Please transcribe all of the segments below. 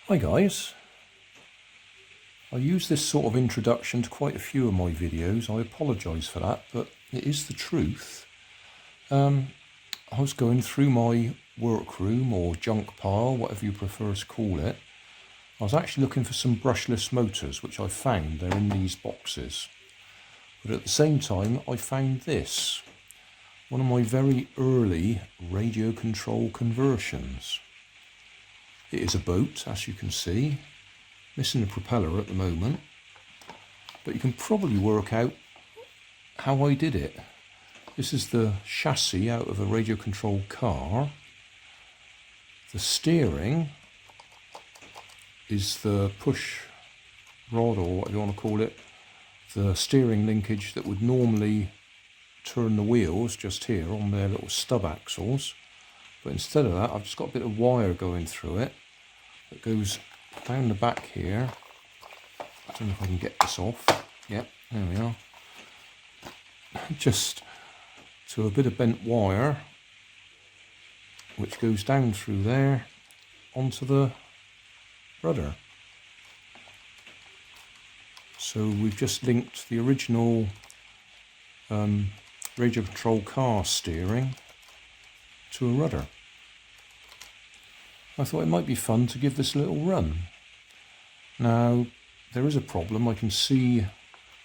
Hi guys, I use this sort of introduction to quite a few of my videos. I apologise for that, but it is the truth. I was going through my workroom or junk pile, whatever you prefer to call it. I was actually looking for some brushless motors, which I found. They're in these boxes. But at the same time, I found this. One of my very early radio control conversions. It is a boat, as you can see. Missing the propeller at the moment, but you can probably work out how I did it. This is the chassis out of a radio controlled car. The steering is the push rod, or whatever you want to call it, the steering linkage that would normally turn the wheels just here on their little stub axles, but instead of that I've just got a bit of wire going through it that goes down the back here. I don't know if I can get this off. Yep, there we are. Just to a bit of bent wire which goes down through there onto the rudder. So we've just linked the original radio control car steering to a rudder. I thought it might be fun to give this a little run. Now, there is a problem. I can see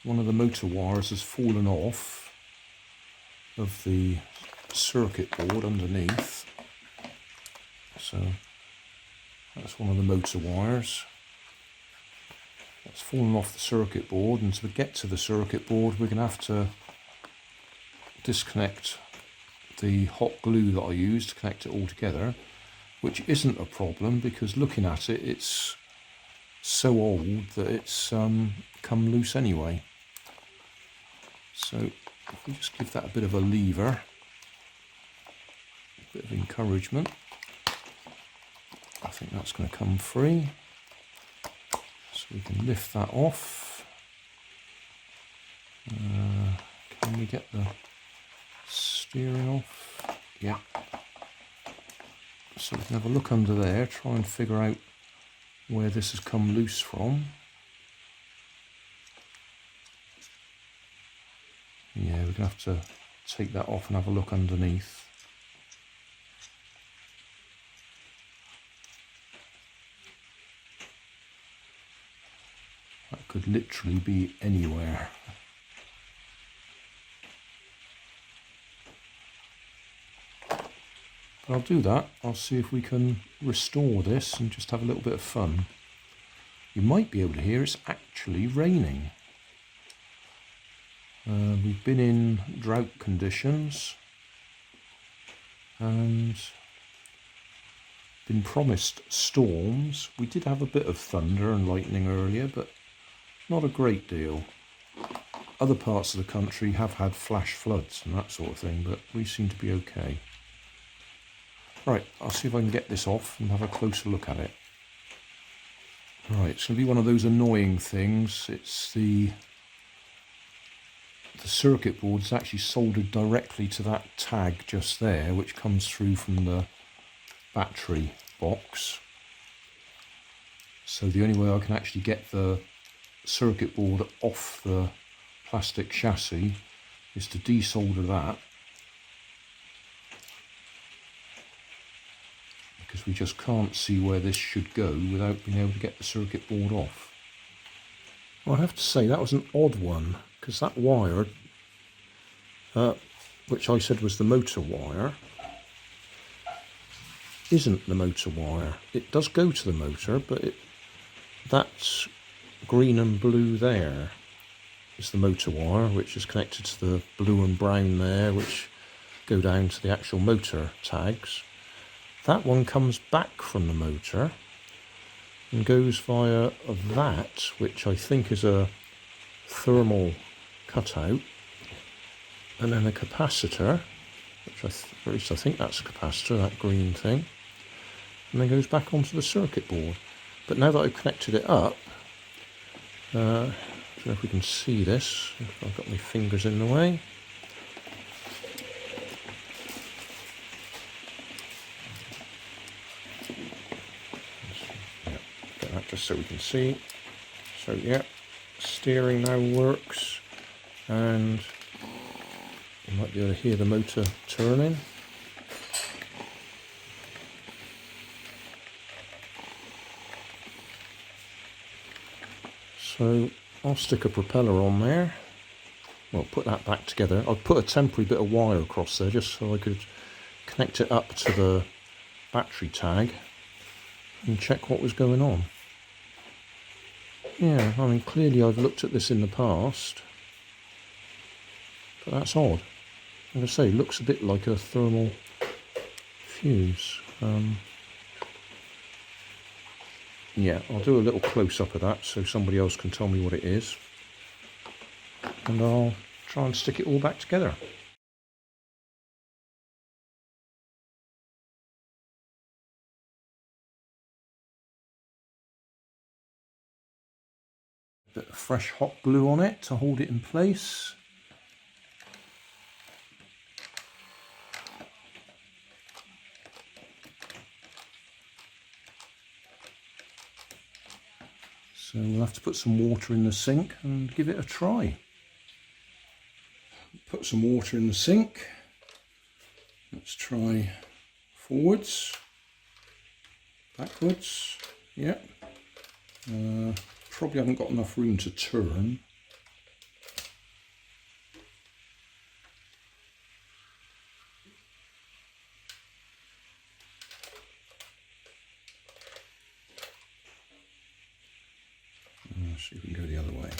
one of the motor wires has fallen off of the circuit board underneath. So, that's one of the motor wires. That's fallen off the circuit board, and to get to the circuit board, we're going to have to disconnect the hot glue that I used to connect it all together. Which isn't a problem, because looking at it, it's so old that it's come loose anyway. So if we just give that a bit of a lever, a bit of encouragement, I think that's going to come free. So we can lift that off. Can we get the steering off? Yeah. So we can have a look under there, try and figure out where this has come loose from. Yeah, we're going to have to take that off and have a look underneath. That could literally be anywhere. But I'll do that. I'll see if we can restore this and just have a little bit of fun. You might be able to hear it's actually raining. We've been in drought conditions and been promised storms. We did have a bit of thunder and lightning earlier, but not a great deal. Other parts of the country have had flash floods and that sort of thing, but we seem to be okay. Right, I'll see if I can get this off and have a closer look at it. Right, it's going to be one of those annoying things. It's the circuit board is actually soldered directly to that tag just there, which comes through from the battery box. So the only way I can actually get the circuit board off the plastic chassis is to desolder that. Because we just can't see where this should go without being able to get the circuit board off. Well, I have to say that was an odd one, because that wire, which I said was the motor wire, isn't the motor wire. It does go to the motor, but that's green and blue there is the motor wire, which is connected to the blue and brown there, which go down to the actual motor tags. That one comes back from the motor and goes via that, which I think is a thermal cutout, and then a capacitor, which at least I think that's a capacitor, that green thing, and then goes back onto the circuit board. But now that I've connected it up, I don't know if we can see this, if I've got my fingers in the way. get that just so we can see. So yeah, steering now works, and you might be able to hear the motor turning. So I'll stick a propeller on there. Well, put that back together. I've put a temporary bit of wire across there just so I could connect it up to the battery tag and check what was going on. Yeah, I mean, clearly I've looked at this in the past, but that's odd. Like I say, it looks a bit like a thermal fuse. Yeah, I'll do a little close-up of that so somebody else can tell me what it is, and I'll try and stick it all back together. Bit of fresh hot glue on it to hold it in place. So we'll have to put some water in the sink and give it a try. Put some water in the sink. Let's try forwards, backwards. Yep. Probably haven't got enough room to turn. See if we can go the other way.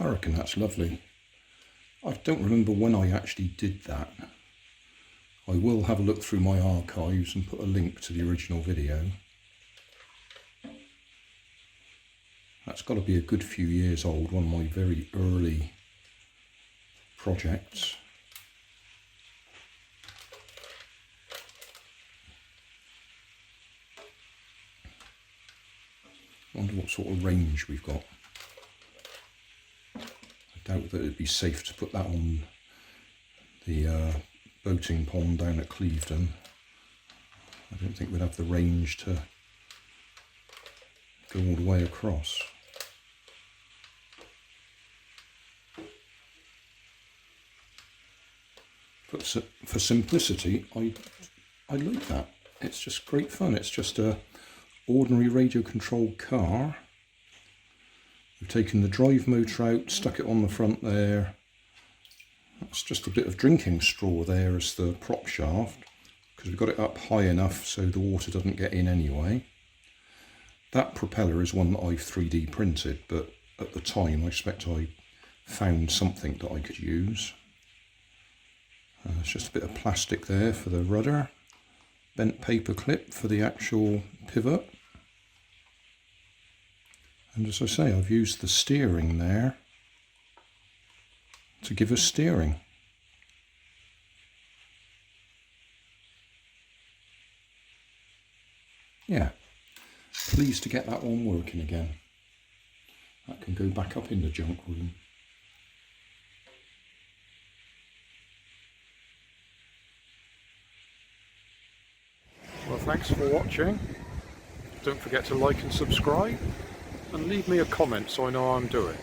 I reckon that's lovely. I don't remember when I actually did that. I will have a look through my archives and put a link to the original video. That's got to be a good few years old, one of my very early projects. I wonder what sort of range we've got. I doubt that it'd be safe to put that on the boating pond down at Clevedon. I don't think we'd have the range to go all the way across. But for simplicity, I like that. It's just great fun. It's just a ordinary radio controlled car. We've taken the drive motor out, stuck it on the front there. That's just a bit of drinking straw there as the prop shaft, because we've got it up high enough so the water doesn't get in anyway. That propeller is one that I've 3D printed, but at the time I expect I found something that I could use. It's just a bit of plastic there for the rudder, bent paper clip for the actual pivot. And as I say, I've used the steering there to give us steering. Yeah, pleased to get that one working again. That can go back up in the junk room. Well, thanks for watching. Don't forget to like and subscribe, and leave me a comment so I know how I'm doing.